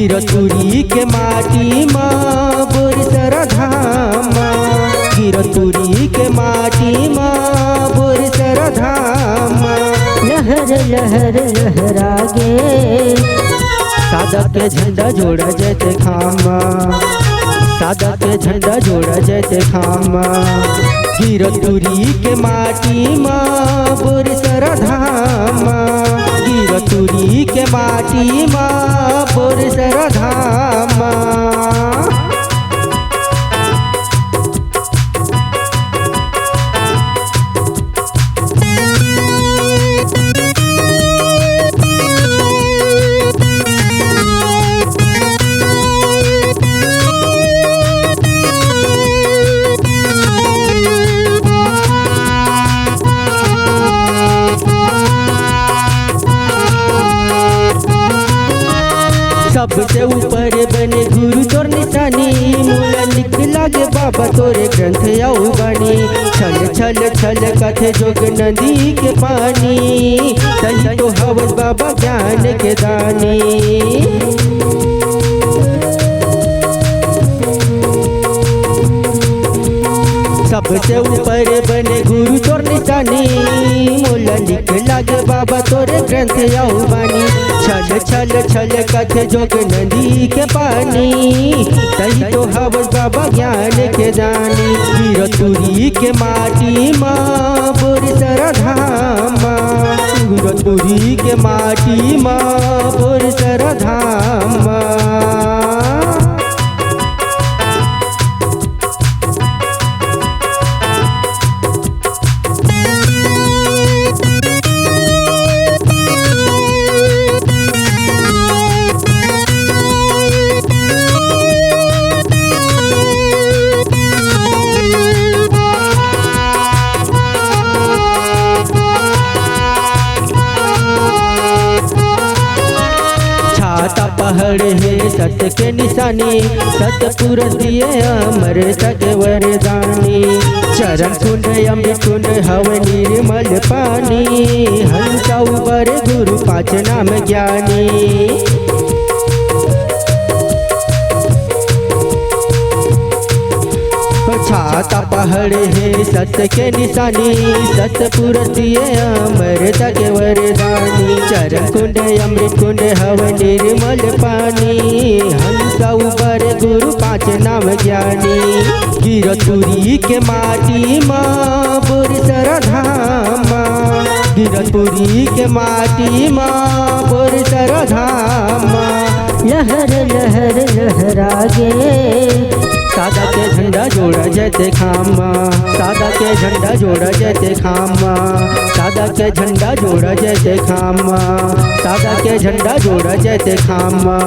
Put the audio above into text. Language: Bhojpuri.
गिरतुरी के माटी माँ बोर सरधामा, गिरतुरी के माटी माँ बोर सरधामा। लहर लहर लहरागे सादा के झंडा जोड़ा जैते खामा, सादा के झंडा जोड़ा जैते खामा। गिरतुरी के माटी माँ बोर सरधामा, गिरतुरी के माटी माँ बोर सरधामा। सबसे ऊपर बने गुरु तोर निशानी, मूला लिख लागे बाबा तोरे ग्रंथ आऊ बानी। छल छल छल कथे जोग नदी के पानी, तही तो हवस बाबा ज्ञान के दानी। सबसे ऊपर बने गुरु तोर निशानी, मोला लिख लागे बाबा तोरे ग्रंथ आऊ बानी। छल छल छल कथे जोग नदी के पानी, तही तो हवस बाबा ज्ञान के जानी। गिरतुरी के माटी माँ बोर सरधामा, गिरतुरी के माटी माँ बोर सरधामा। पहाड़ है सत्य के निशानी, सतपुर दिए अमर सत वरदानी। चरण कुंड अमृत कुंड हव निर्मल पानी, हंसा उबर गुरु पाँच नाम ज्ञानी। छाता पहाड़ है सत्य के निशानी, सतपुर दिए अमर तक वरदानी। चरण कुंड अमृत कुंड हव निर्मल पानी, हंसा उबर गुरु पाँच नाम ज्ञानी। गिरतुरी के माटी माँ बोर सरधामा, गिरतुरी के माटी माँ बोर सरधामा। लहर लहर लहरागे सादा के झंडा जोड़ा जैते खामा, सादा के झंडा जोड़ा जैते खामा, सादा के झंडा जोड़ा जैते खामा, सादा के झंडा जोड़ा जैते खामा।